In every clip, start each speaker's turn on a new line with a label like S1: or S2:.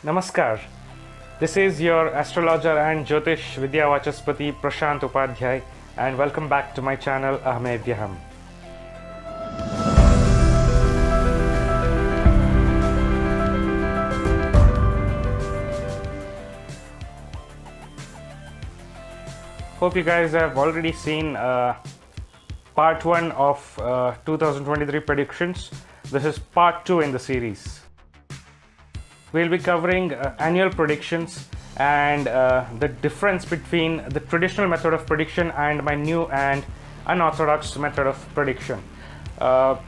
S1: Namaskar. This is your astrologer and Jyotish Vidya Vachaspati Prashant Upadhyay, and welcome back to my channel Ahamevyaham. Hope you guys have already seen part 1 of 2023 predictions. This is part 2 in the series. We'll be covering annual predictions and the difference between the traditional method of prediction and my new and unorthodox method of prediction.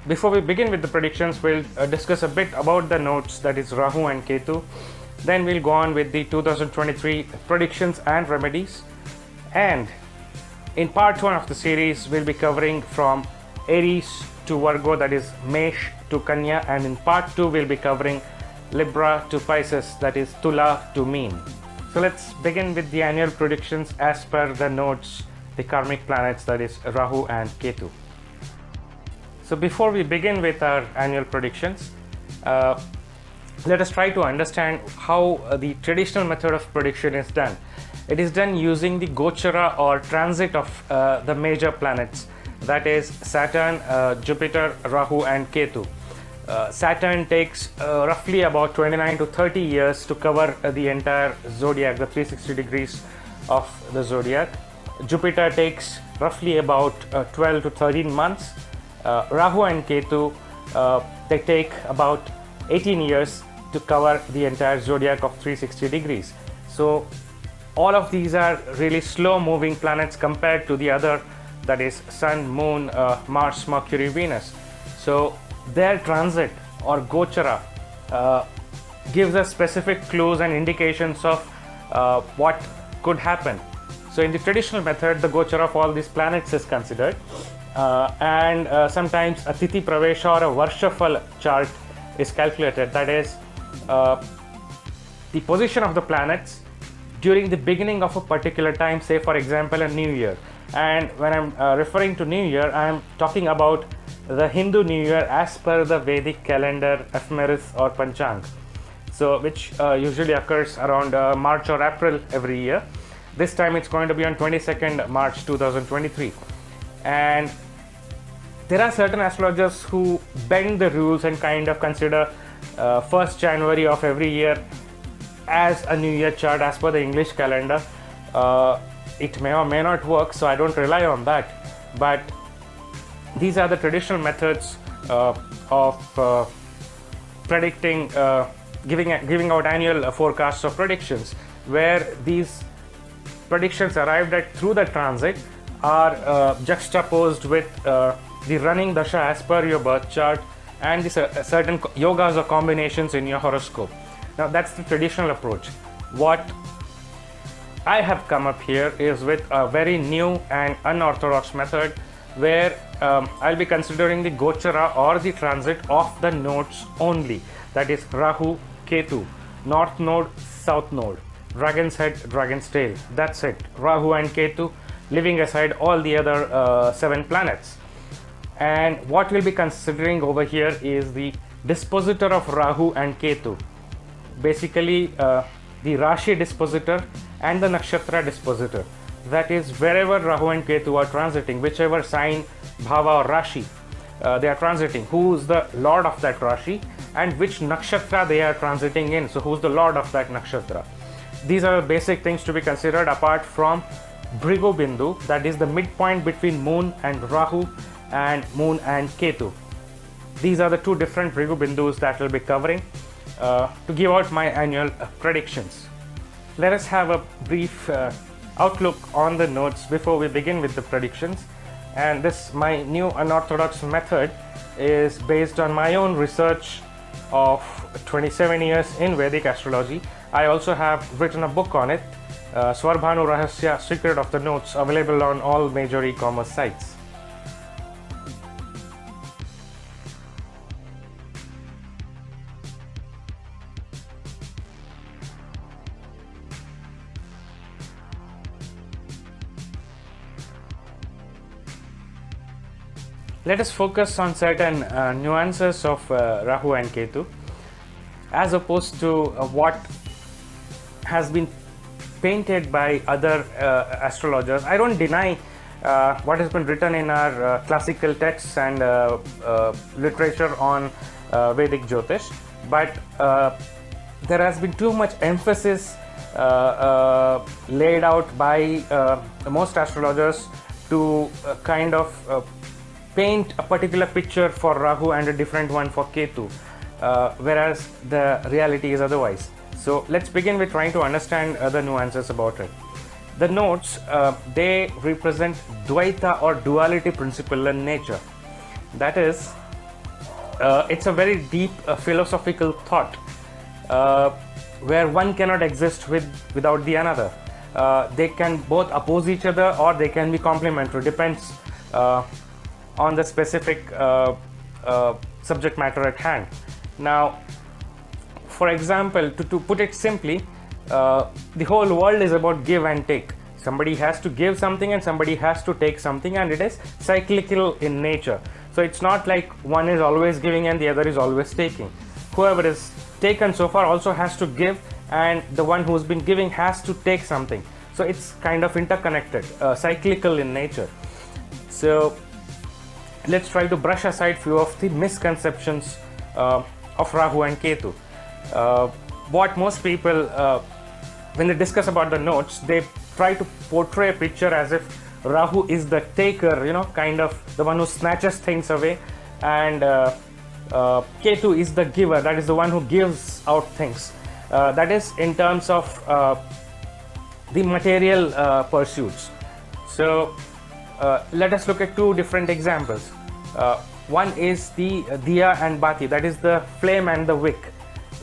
S1: Before we begin with the predictions, we'll discuss a bit about the notes, that is Rahu and Ketu. Then we'll go on with the 2023 predictions and remedies. And in part 1 of the series, we'll be covering from Aries to Virgo, that is Mesh to Kanya, and in part 2 we'll be covering Libra to Pisces, that is Tula to Meena. So let's begin with the annual predictions as per the nodes, the karmic planets, that is Rahu and Ketu. So before we begin with our annual predictions, let us try to understand how the traditional method of prediction is done. It is done using the Gochara or transit of the major planets, that is Saturn, Jupiter, Rahu and Ketu. Saturn takes roughly about 29 to 30 years to cover the entire zodiac, the 360 degrees of the zodiac. Jupiter takes roughly about 12 to 13 months. Rahu and Ketu, they take about 18 years to cover the entire zodiac of 360 degrees. So all of these are really slow moving planets compared to the other, that is Sun, Moon, Mars, Mercury, Venus. So their transit or Gochara gives us specific clues and indications of what could happen. So in the traditional method, the Gochara of all these planets is considered, and sometimes a Tithi Pravesha or a Varshafal chart is calculated, that is the position of the planets during the beginning of a particular time, say for example a new year. And when I'm referring to new year, I'm talking about the Hindu New Year as per the Vedic calendar, ephemeris or Panchang, so which usually occurs around March or April every year. This time it's going to be on 22nd March 2023. And there are certain astrologers who bend the rules and kind of consider 1st January of every year as a New Year chart as per the English calendar. It may or may not work, so I don't rely on that. But these are the traditional methods of predicting, giving out annual forecasts of predictions, where these predictions arrived at through the transit are juxtaposed with the running dasha as per your birth chart and the certain yogas or combinations in your horoscope. Now that's the traditional approach. What I have come up here is with a very new and unorthodox method, where I'll be considering the Gochara or the transit of the nodes only, that is Rahu, Ketu, North Node, South Node, Dragon's Head, Dragon's Tail. That's it, Rahu and Ketu, leaving aside all the other 7 planets. And what we'll be considering over here is the dispositor of Rahu and Ketu, basically the Rashi dispositor and the Nakshatra dispositor. That is, wherever Rahu and Ketu are transiting, whichever sign, Bhava or Rashi they are transiting, who is the lord of that Rashi and which Nakshatra they are transiting in, so who's the lord of that Nakshatra. These are the basic things to be considered, apart from Bhrigu Bindu, that is the midpoint between Moon and Rahu and Moon and Ketu. These are the 2 different Bhrigu Bindus that we'll be covering to give out my annual predictions. Let us have a brief outlook on the nodes before we begin with the predictions. And this, my new unorthodox method, is based on my own research of 27 years in Vedic Astrology. I also have written a book on it, Swarbhanu Rahasya, Secret of the Nodes, available on all major e-commerce sites. Let us focus on certain nuances of Rahu and Ketu. as opposed to what has been painted by other astrologers. I don't deny what has been written in our classical texts and literature on Vedic Jyotish, but there has been too much emphasis laid out by most astrologers to kind of paint a particular picture for Rahu and a different one for Ketu, whereas the reality is otherwise. So let's begin with trying to understand the nuances about it. The nodes, they represent Dvaita or duality principle in nature. That is, it's a very deep philosophical thought where one cannot exist without the another. They can both oppose each other or they can be complementary, depends on the specific subject matter at hand. Now, for example, to put it simply, the whole world is about give and take. Somebody has to give something and somebody has to take something, and it is cyclical in nature. So it's not like one is always giving and the other is always taking. Whoever is taken so far also has to give, and the one who's been giving has to take something. So it's kind of interconnected, cyclical in nature. So let's try to brush aside few of the misconceptions of Rahu and Ketu. What most people, when they discuss about the nodes, they try to portray a picture as if Rahu is the taker, kind of the one who snatches things away, and Ketu is the giver, that is the one who gives out things. That is in terms of the material pursuits. So let us look at two different examples. One is the diya and bati, that is the flame and the wick.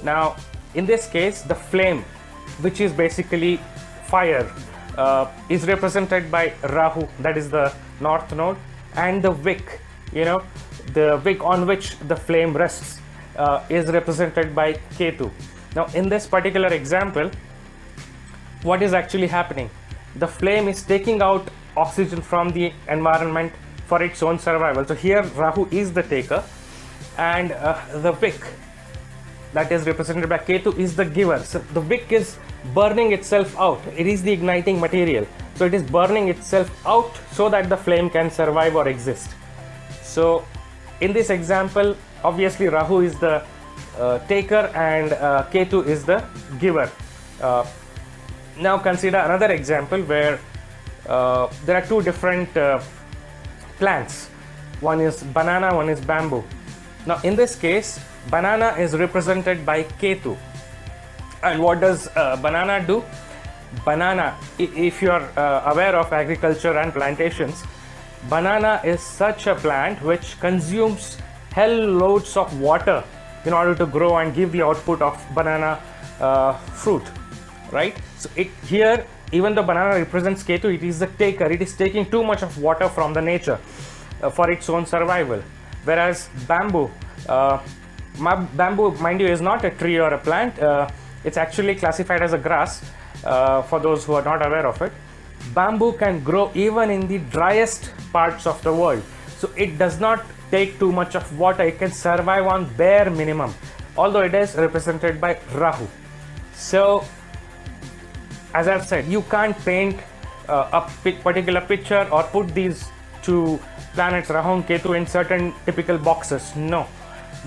S1: Now, in this case, the flame, which is basically fire, is represented by Rahu, that is the north node, and the wick, the wick on which the flame rests, is represented by Ketu. Now, in this particular example, what is actually happening? The flame is taking out oxygen from the environment for its own survival. So here Rahu is the taker, and the wick, that is represented by Ketu, is the giver. So the wick is burning itself out. It is the igniting material. So it is burning itself out so that the flame can survive or exist. So in this example, obviously Rahu is the taker and Ketu is the giver. Now consider another example where there are two different plants. One is banana, one is bamboo. Now in this case, banana is represented by Ketu. And what does banana do? Banana, if you are aware of agriculture and plantations, banana is such a plant which consumes hell loads of water in order to grow and give the output of banana fruit, right? So here, even though banana represents Ketu, it is the taker. It is taking too much of water from the nature for its own survival. Whereas bamboo, bamboo, mind you, is not a tree or a plant. It's actually classified as a grass, for those who are not aware of it. Bamboo can grow even in the driest parts of the world. So it does not take too much of water. It can survive on bare minimum, although it is represented by Rahu. So as I've said, you can't paint a particular picture or put these two planets Rahu and Ketu in certain typical boxes. No,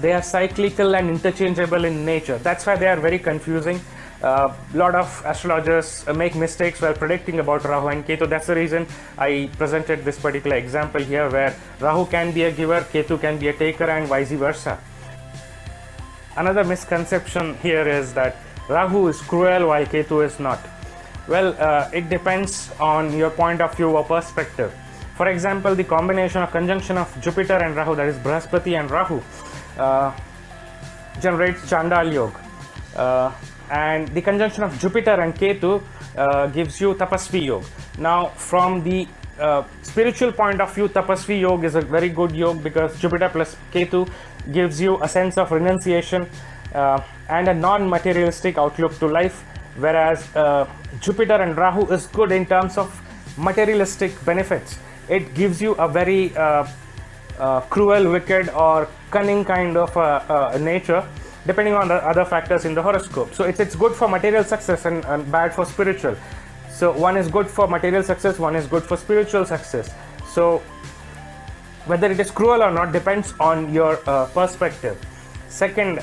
S1: they are cyclical and interchangeable in nature. That's why they are very confusing. A lot of astrologers make mistakes while predicting about Rahu and Ketu. That's the reason I presented this particular example here, where Rahu can be a giver, Ketu can be a taker, and vice versa. Another misconception here is that Rahu is cruel while Ketu is not. Well, it depends on your point of view or perspective. For example, the combination of conjunction of Jupiter and Rahu, that is Brahaspati and Rahu, generates Chandal Yoga. And the conjunction of Jupiter and Ketu gives you Tapasvi Yoga. Now, from the spiritual point of view, Tapasvi Yoga is a very good yoga because Jupiter plus Ketu gives you a sense of renunciation and a non-materialistic outlook to life, whereas Jupiter and Rahu is good in terms of materialistic benefits. It gives you a very cruel, wicked, or cunning kind of nature, depending on the other factors in the horoscope. So it's good for material success and bad for spiritual. So one is good for material success, one is good for spiritual success. So whether it is cruel or not depends on your perspective. Second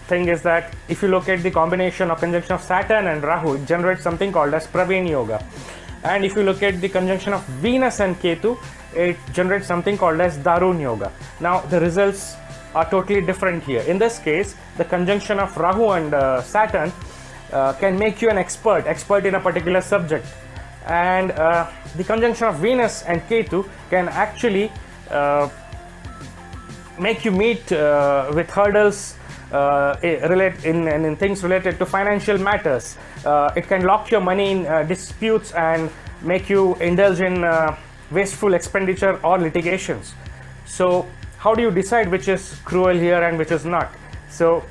S1: thing is that if you look at the combination or conjunction of Saturn and Rahu, it generates something called as Praveen Yoga. And if you look at the conjunction of Venus and Ketu, it generates something called as Darun Yoga. Now the results are totally different here. In this case, the conjunction of Rahu and Saturn can make you an expert in a particular subject, and the conjunction of Venus and Ketu can actually make you meet with hurdles in things related to financial matters. It can lock your money in disputes and make you indulge in wasteful expenditure or litigations. So how do you decide which is cruel here and which is not? So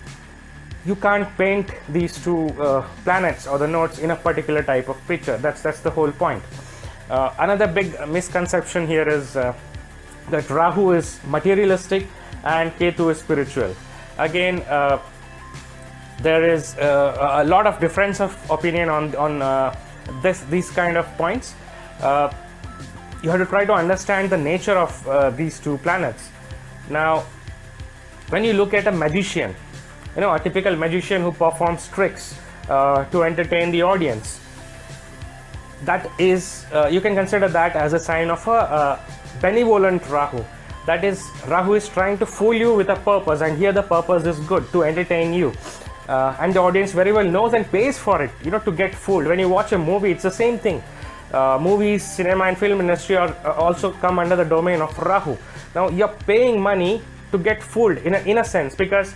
S1: you can't paint these two planets or the nodes in a particular type of picture. That's the whole point. Another big misconception here is that Rahu is materialistic and Ketu is spiritual. Again, there is a lot of difference of opinion on these kind of points. You have to try to understand the nature of these two planets. Now, when you look at a magician, a typical magician who performs tricks to entertain the audience, that is, you can consider that as a sign of a benevolent Rahu. That is, Rahu is trying to fool you with a purpose, and here the purpose is good, to entertain you. And the audience very well knows and pays for it, to get fooled. When you watch a movie, it's the same thing. Movies, cinema and film industry are also come under the domain of Rahu. Now you're paying money to get fooled in a sense, because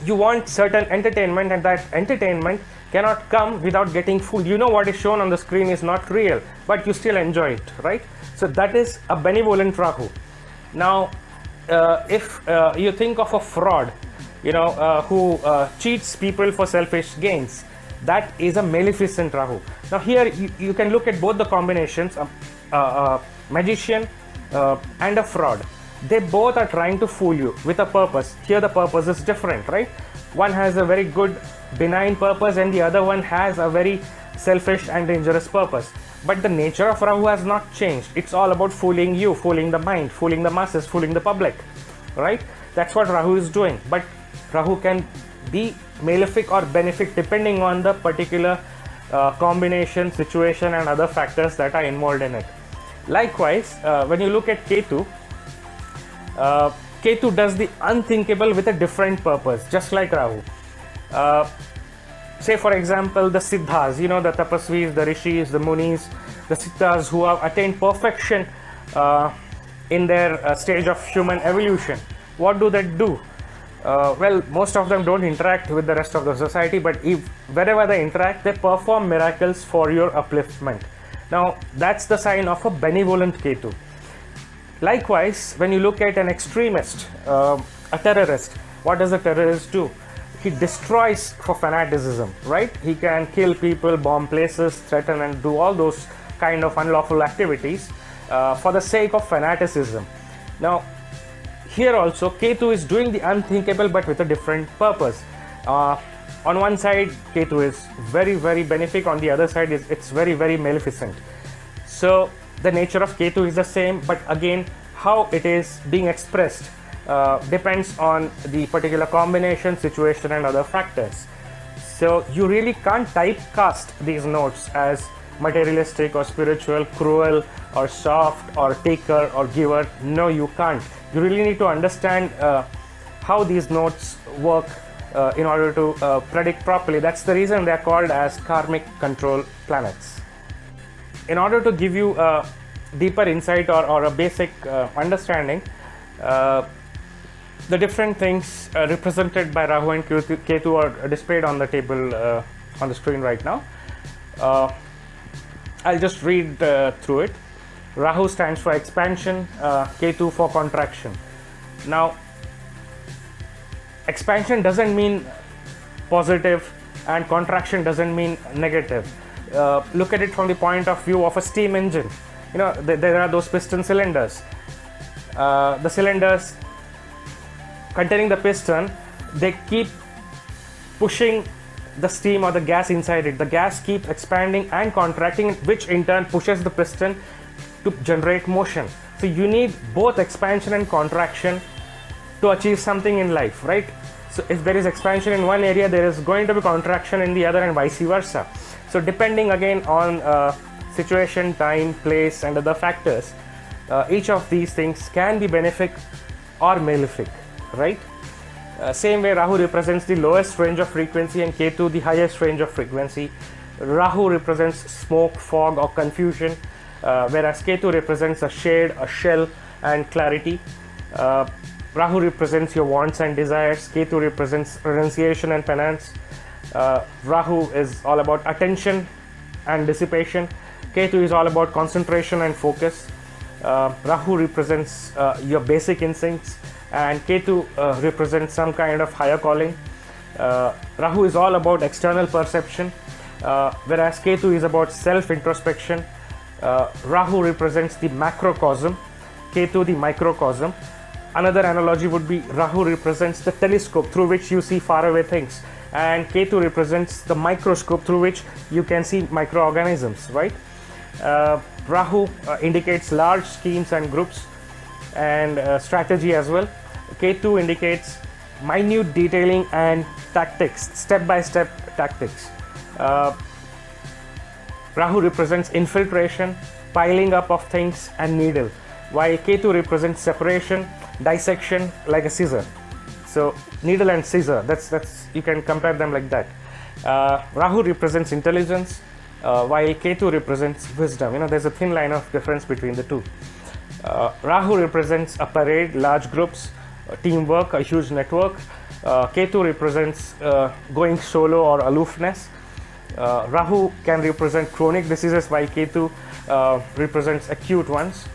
S1: you want certain entertainment, and that entertainment cannot come without getting fooled. What is shown on the screen is not real, but you still enjoy it, right? So that is a benevolent Rahu. Now if you think of a fraud, who cheats people for selfish gains, that is a maleficent Rahu. Now here you can look at both the combinations, magician and a fraud. They both are trying to fool you with a purpose. Here the purpose is different, right? One has a very good benign purpose and the other one has a very selfish and dangerous purpose. But the nature of Rahu has not changed. It's all about fooling you, fooling the mind, fooling the masses, fooling the public, right? That's what Rahu is doing. But Rahu can be malefic or benefic depending on the particular combination, situation and other factors that are involved in it. Likewise, when you look at Ketu, Ketu does the unthinkable with a different purpose, just like Rahu. Say for example, the Siddhas, the Tapasvis, the Rishis, the Munis, the Siddhas who have attained perfection in their stage of human evolution. What do they do? Well, most of them don't interact with the rest of the society, but wherever they interact, they perform miracles for your upliftment. Now, that's the sign of a benevolent Ketu. Likewise, when you look at an extremist, a terrorist, what does a terrorist do? He destroys for fanaticism, right? He can kill people, bomb places, threaten and do all those kind of unlawful activities for the sake of fanaticism. Now, here also Ketu is doing the unthinkable but with a different purpose. On one side, Ketu is very, very benefic. On the other side, it's very, very maleficent. So the nature of Ketu is the same, but again, how it is being expressed depends on the particular combination, situation and other factors. So you really can't typecast these nodes as materialistic or spiritual, cruel or soft or taker or giver. No, you can't. You really need to understand how these nodes work in order to predict properly. That's the reason they're called as karmic control planets. In order to give you a deeper insight or a basic understanding, the different things represented by Rahu and Ketu are displayed on the table on the screen right now. I'll just read through it. Rahu stands for expansion, Ketu for contraction. Now, expansion doesn't mean positive and contraction doesn't mean negative. Look at it from the point of view of a steam engine. There are those piston cylinders. The cylinders containing the piston, they keep pushing the steam or the gas inside it. The gas keeps expanding and contracting, which in turn pushes the piston to generate motion. So you need both expansion and contraction to achieve something in life, right? So if there is expansion in one area, there is going to be contraction in the other, and vice versa. So depending again on situation, time, place, and other factors, each of these things can be benefic or malefic, right? Same way, Rahu represents the lowest range of frequency and Ketu the highest range of frequency. Rahu represents smoke, fog, or confusion, whereas Ketu represents a shade, a shell, and clarity. Rahu represents your wants and desires. Ketu represents renunciation and penance. Rahu is all about attention and dissipation. Ketu is all about concentration and focus. Rahu represents your basic instincts, and Ketu represents some kind of higher calling. Rahu is all about external perception, whereas Ketu is about self-introspection. Rahu represents the macrocosm, Ketu the microcosm. Another analogy would be Rahu represents the telescope through which you see faraway things, and Ketu represents the microscope through which you can see microorganisms, right? Rahu indicates large schemes and groups and strategy as well. Ketu indicates minute detailing and tactics, step-by-step tactics. Rahu represents infiltration, piling up of things, and needle, while Ketu represents separation, dissection, like a scissor. So needle and scissor, that's you can compare them like that. Rahu represents intelligence, while Ketu represents wisdom. There's a thin line of difference between the two. Rahu represents a parade, large groups, teamwork, a huge network. Ketu represents going solo or aloofness. Rahu can represent chronic diseases, while Ketu represents acute ones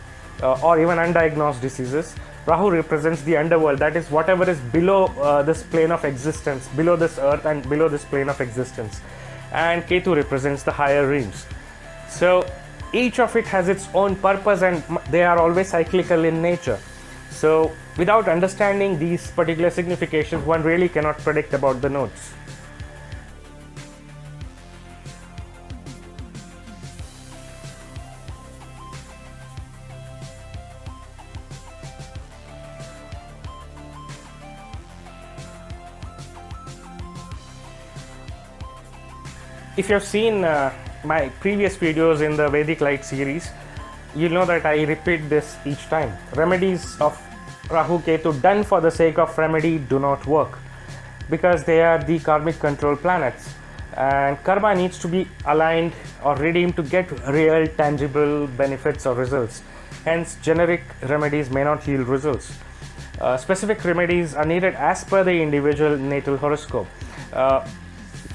S1: or even undiagnosed diseases. Rahu represents the underworld, that is whatever is below this plane of existence, below this earth and below this plane of existence. And Ketu represents the higher realms. So each of it has its own purpose, and they are always cyclical in nature. So without understanding these particular significations, one really cannot predict about the nodes. If you have seen my previous videos in the Vedic Light series, you know that I repeat this each time. Remedies of Rahu Ketu done for the sake of remedy do not work, because they are the karmic control planets, and karma needs to be aligned or redeemed to get real tangible benefits or results. Hence, generic remedies may not yield results. Specific remedies are needed as per the individual natal horoscope.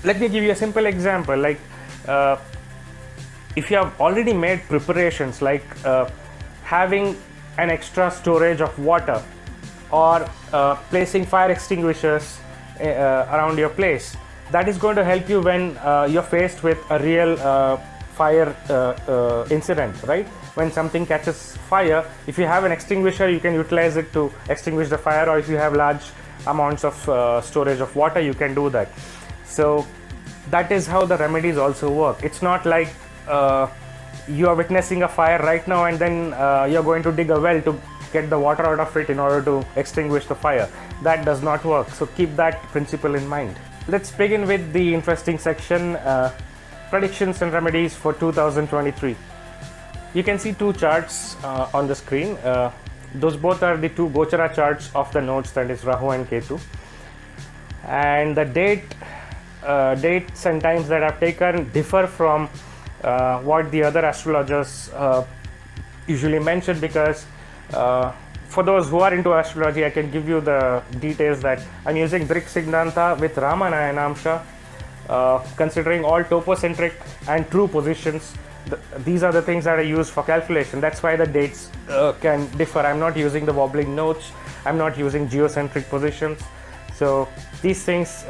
S1: Let me give you a simple example. Like if you have already made preparations, like having an extra storage of water, or placing fire extinguishers around your place, that is going to help you when you're faced with a real fire incident, right? When something catches fire, if you have an extinguisher, you can utilize it to extinguish the fire, or if you have large amounts of storage of water, you can do that. So that is how the remedies also work. It's not like you are witnessing a fire right now and then you're going to dig a well to get the water out of it in order to extinguish the fire. That does not work. So keep that principle in mind. Let's begin with the interesting section, predictions and remedies for 2023. You can see two charts on the screen. Those both are the two Gochara charts of the nodes, that is Rahu and Ketu. And the dates and times that I've taken differ from what the other astrologers usually mention, because for those who are into astrology, I can give you the details that I'm using Drik Siddhanta with Ramanayanamsha, considering all topocentric and true positions. These are the things that I use for calculation. That's why the dates can differ. I'm not using the wobbling nodes, I'm not using geocentric positions. So these things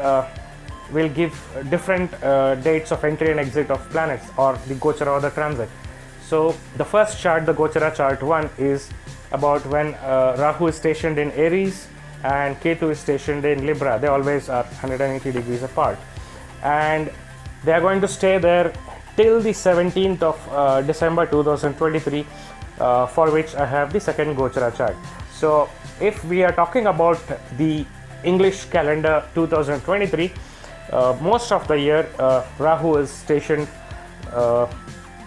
S1: will give different dates of entry and exit of planets, or the Gochara or the transit. So the first chart, the Gochara chart 1, is about when Rahu is stationed in Aries and Ketu is stationed in Libra. They always are 180 degrees apart, and they are going to stay there till the 17th of December 2023, for which I have the second Gochara chart. So if we are talking about the English calendar 2023, most of the year Rahu is stationed,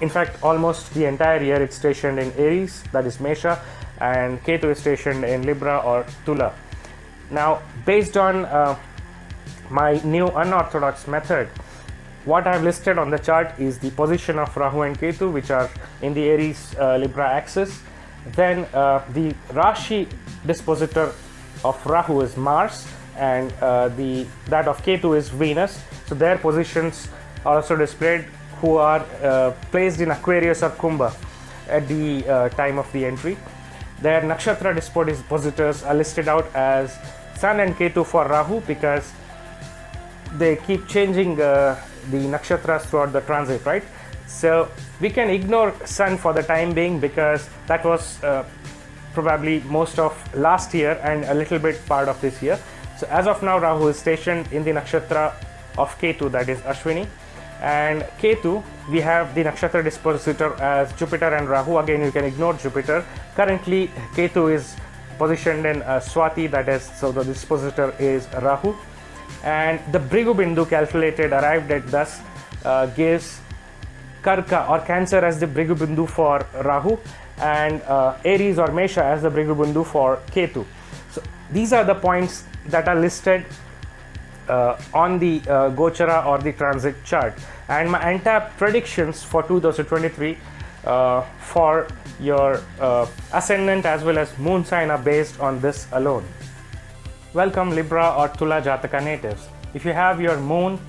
S1: in fact almost the entire year it's stationed in Aries, that is Mesha, and Ketu is stationed in Libra or Tula. Now based on my new unorthodox method, what I have listed on the chart is the position of Rahu and Ketu, which are in the Aries Libra axis. Then the Rashi dispositor of Rahu is Mars, and that of Ketu is Venus. So their positions are also displayed, who are placed in Aquarius or Kumbha at the time of the entry. Their nakshatra dispositors are listed out as Sun and Ketu for Rahu, because they keep changing the nakshatras throughout the transit, right? So we can ignore Sun for the time being, because that was probably most of last year and a little bit part of this year. So as of now, Rahu is stationed in the nakshatra of Ketu, that is Ashwini. And Ketu, we have the nakshatra dispositor as Jupiter and Rahu. Again, you can ignore Jupiter. Currently Ketu is positioned in Swati, that is, so the dispositor is Rahu. And the Bhrigu Bindu calculated arrived at thus gives Karka or Cancer as the Bhrigu Bindu for Rahu, and Aries or Mesha as the Bhrigu Bindu for Ketu. So these are the points that are listed on the Gochara or the transit chart, and my entire predictions for 2023 for your ascendant as well as moon sign are based on this alone. Welcome Libra or Tula Jataka natives. If you have your moon,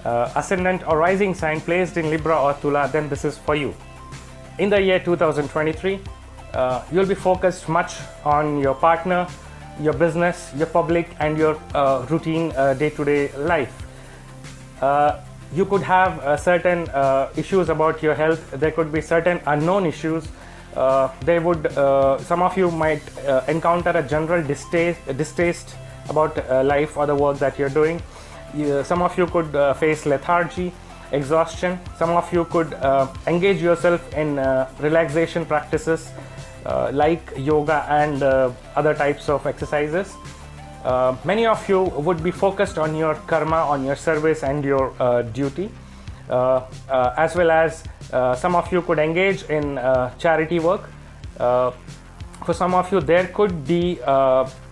S1: ascendant or rising sign placed in Libra or Tula, then this is for you. In the year 2023, you'll be focused much on your partner, your business, your public, and your routine day-to-day life. You could have certain issues about your health. There could be certain unknown issues. Some of you might encounter a general distaste about life or the work that you're doing. Some of you could face lethargy, exhaustion. Some of you could engage yourself in relaxation practices like yoga and other types of exercises. Many of you would be focused on your karma, on your service and your duty, as well as some of you could engage in charity work. For some of you, there could be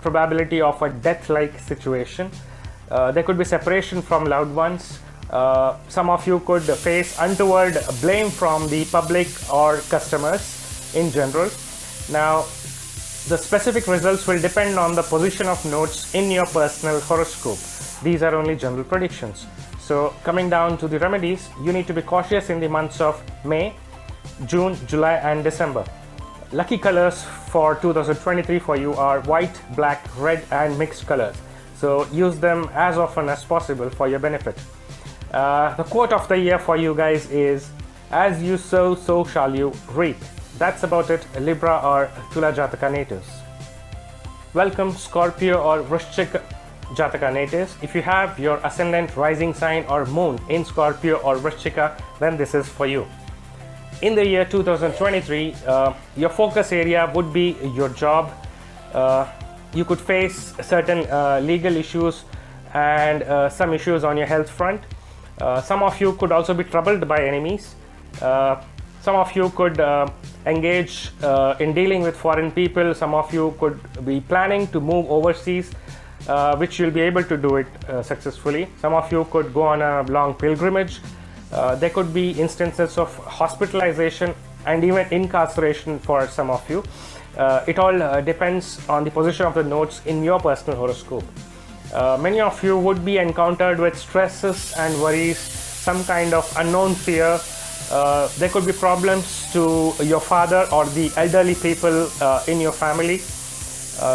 S1: probability of a death-like situation. There could be separation from loved ones. Some of you could face untoward blame from the public or customers in general. Now, the specific results will depend on the position of nodes in your personal horoscope. These are only general predictions. So, coming down to the remedies, you need to be cautious in the months of May, June, July, and December. Lucky colors for 2023 for you are white, black, red, and mixed colors. So, use them as often as possible for your benefit. The quote of the year for you guys is, "As you sow, so shall you reap." That's about it, Libra or Tula Jataka natives. Welcome Scorpio or Vrishchika Jataka natives. If you have your ascendant, rising sign or moon in Scorpio or Vrishchika, then this is for you. In the year 2023, your focus area would be your job. You could face certain legal issues and some issues on your health front. Some of you could also be troubled by enemies. Some of you could engage in dealing with foreign people. Some of you could be planning to move overseas, which you'll be able to do it successfully. Some of you could go on a long pilgrimage. There could be instances of hospitalization and even incarceration for some of you. It all depends on the position of the nodes in your personal horoscope. Many of you would be encountered with stresses and worries, some kind of unknown fear. There could be problems to your father or the elderly people in your family.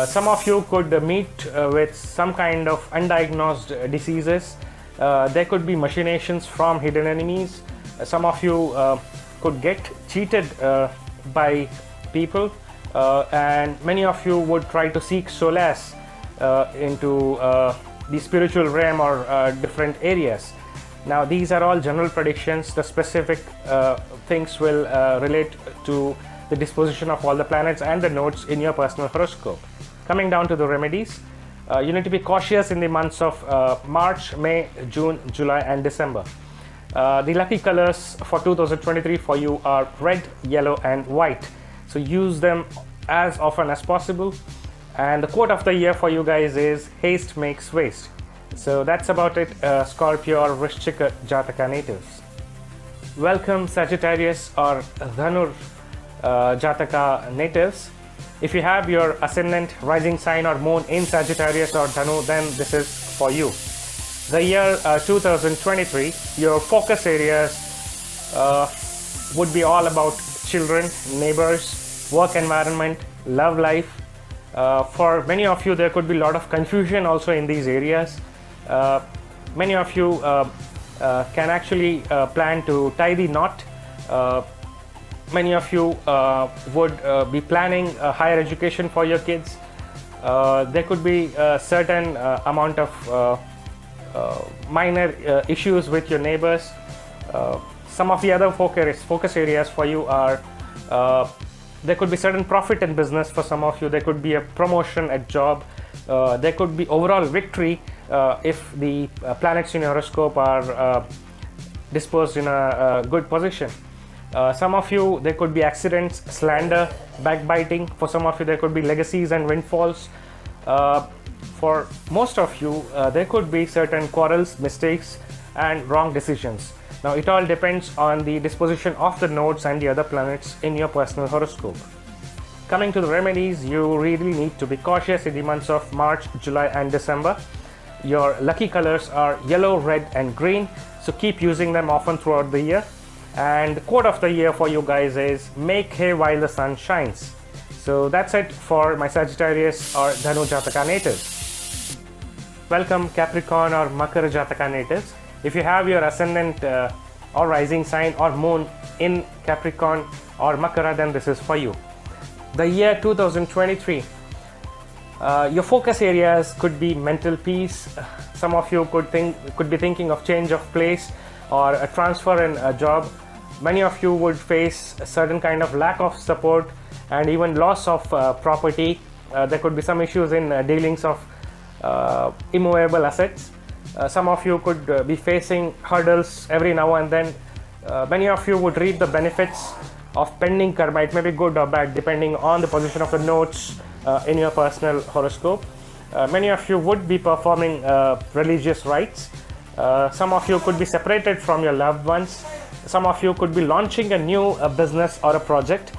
S1: Some of you could meet with some kind of undiagnosed diseases. There could be machinations from hidden enemies. Some of you could get cheated by people, and many of you would try to seek solace into the spiritual realm or different areas. Now these are all general predictions. The specific things will relate to the disposition of all the planets and the nodes in your personal horoscope. Coming down to the remedies, you need to be cautious in the months of March, May, June, July and December. The lucky colors for 2023 for you are red, yellow and white. So use them as often as possible. And the quote of the year for you guys is haste makes waste. So that's about it, Scorpio or Vrishchika Jataka natives. Welcome Sagittarius or Dhanu Jataka natives. If you have your ascendant, rising sign or moon in Sagittarius or Dhanu, then this is for you. The year 2023, your focus areas would be all about children, neighbors, work environment, love life. For many of you, there could be a lot of confusion also in these areas. Many of you can actually plan to tie the knot. Many of you would be planning higher education for your kids. There could be a certain amount of minor issues with your neighbors. Some of the other focus areas for you are there could be certain profit in business for some of you. There could be a promotion at job. There could be overall victory if the planets in your horoscope are disposed in a good position. Some of you, there could be accidents, slander, backbiting. For some of you, there could be legacies and windfalls. For most of you, there could be certain quarrels, mistakes and wrong decisions. Now it all depends on the disposition of the nodes and the other planets in your personal horoscope. Coming to the remedies, you really need to be cautious in the months of March, July and December. Your lucky colors are yellow, red and green, so keep using them often throughout the year. And the quote of the year for you guys is make hay while the sun shines. So that's it for my Sagittarius or Dhanu Jataka natives. Welcome Capricorn or Makara Jataka natives. If you have your ascendant or rising sign or moon in Capricorn or Makara, then this is for you. The year 2023, your focus areas could be mental peace. Some of you could be thinking of change of place or a transfer in a job. Many of you would face a certain kind of lack of support and even loss of property. There could be some issues in dealings of immovable assets. Some of you could be facing hurdles every now and then. Many of you would reap the benefits of pending karma. It may be good or bad depending on the position of the nodes in your personal horoscope. Many of you would be performing religious rites. Some of you could be separated from your loved ones. Some of you could be launching a new business or a project.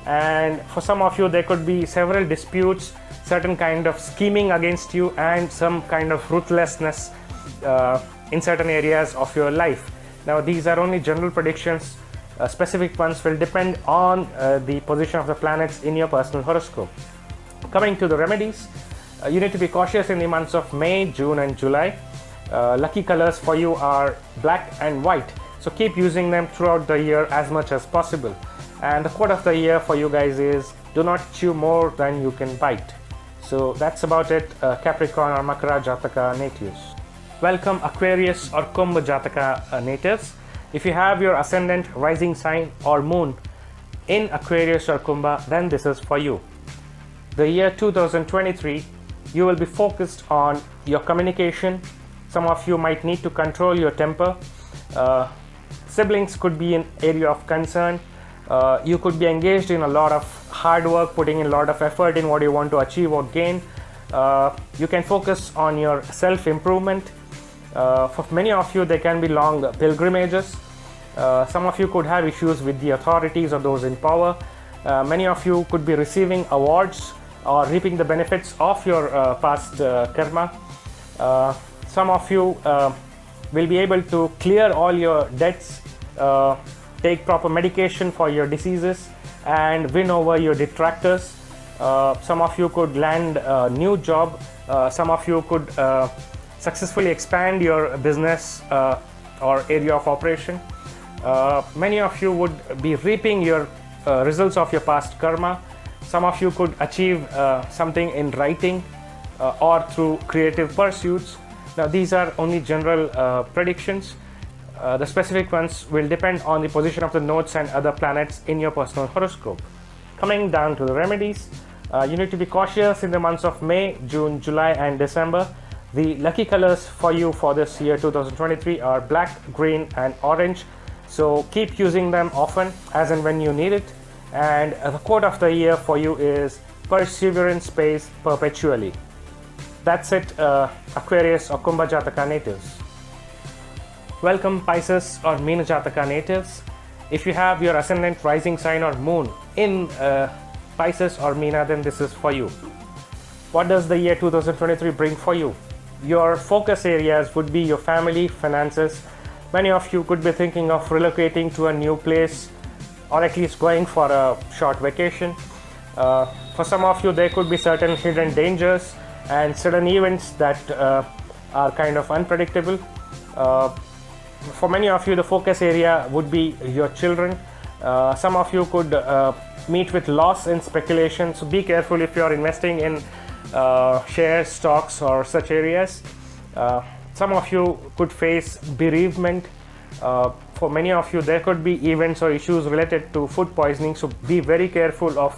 S1: And for some of you, there could be several disputes, certain kind of scheming against you and some kind of ruthlessness in certain areas of your life. Now these are only general predictions. Specific ones will depend on the position of the planets in your personal horoscope. Coming to the remedies, you need to be cautious in the months of May, June and July. Lucky colors for you are black and white, so keep using them throughout the year as much as possible. And the quote of the year for you guys is do not chew more than you can bite. So that's about it, Capricorn or Makara Jataka natives. Welcome Aquarius or Kumbha Jataka natives. If you have your ascendant, rising sign or moon in Aquarius or Kumbha, then this is for you. The year 2023, you will be focused on your communication. Some of you might need to control your temper. Siblings could be an area of concern. You could be engaged in a lot of hard work, putting in a lot of effort in what you want to achieve or gain. You can focus on your self-improvement. For many of you, there can be long pilgrimages. Some of you could have issues with the authorities or those in power. Many of you could be receiving awards or reaping the benefits of your past karma. Some of you will be able to clear all your debts, take proper medication for your diseases and win over your detractors. Some of you could land a new job. Some of you could successfully expand your business or area of operation. Many of you would be reaping your results of your past karma. Some of you could achieve something in writing. or through creative pursuits. Now these are only general predictions. The specific ones will depend on the position of the nodes and other planets in your personal horoscope. Coming down to the remedies, you need to be cautious in the months of May, June, July and December. The lucky colors for you for this year 2023 are black, green and orange. So keep using them often as and when you need it. And the quote of the year for you is perseverance pays perpetually. That's it, Aquarius or Kumbha Jataka natives. Welcome Pisces or Meena Jataka natives. If you have your ascendant, rising sign or moon in Pisces or Meena, then this is for you. What does the year 2023 bring for you? Your focus areas would be your family, finances. Many of you could be thinking of relocating to a new place or at least going for a short vacation. For some of you, there could be certain hidden dangers and certain events that are kind of unpredictable. For many of you, the focus area would be your children. Some of you could meet with loss in speculation, so be careful if you are investing in shares, stocks or such areas. Some of you could face bereavement. For many of you, there could be events or issues related to food poisoning, so be very careful of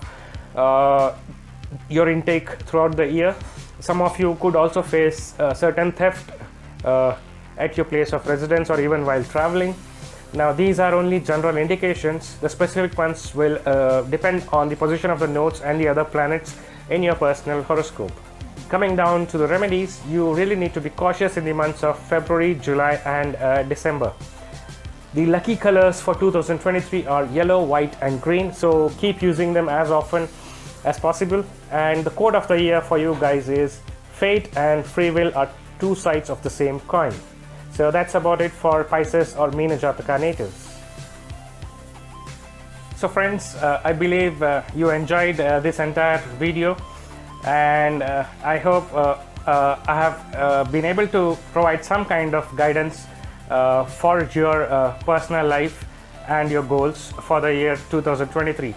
S1: your intake throughout the year. Some of you could also face certain theft at your place of residence or even while traveling. Now these are only general indications. The specific ones will depend on the position of the nodes and the other planets in your personal horoscope. Coming down to the remedies, you really need to be cautious in the months of February, July and December. The lucky colors for 2023 are yellow, white and green, so keep using them as often as possible. And the quote of the year for you guys is fate and free will are two sides of the same coin. So that's about it for Pisces or Meena Jataka natives. So friends, I believe you enjoyed this entire video, and I hope I have been able to provide some kind of guidance for your personal life and your goals for the year 2023.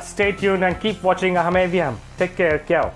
S1: Stay tuned and keep watching Ahamevyaham. Take care. Ciao.